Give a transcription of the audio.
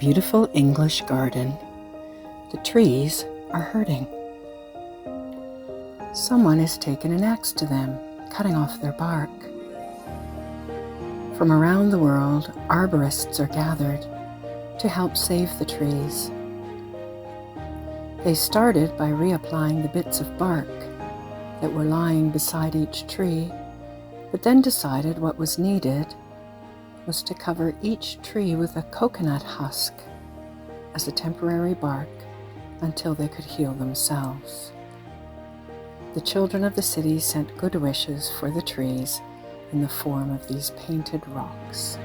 beautiful English garden. The trees are hurting. Someone has taken an axe to them, cutting off their bark. From around the world, arborists are gathered to help save the trees. They started by reapplying the bits of bark that were lying beside each tree, but then decided what was needed was to cover each tree with a coconut husk as a temporary bark until they could heal themselves. The children of the city sent good wishes for the trees in the form of these painted rocks.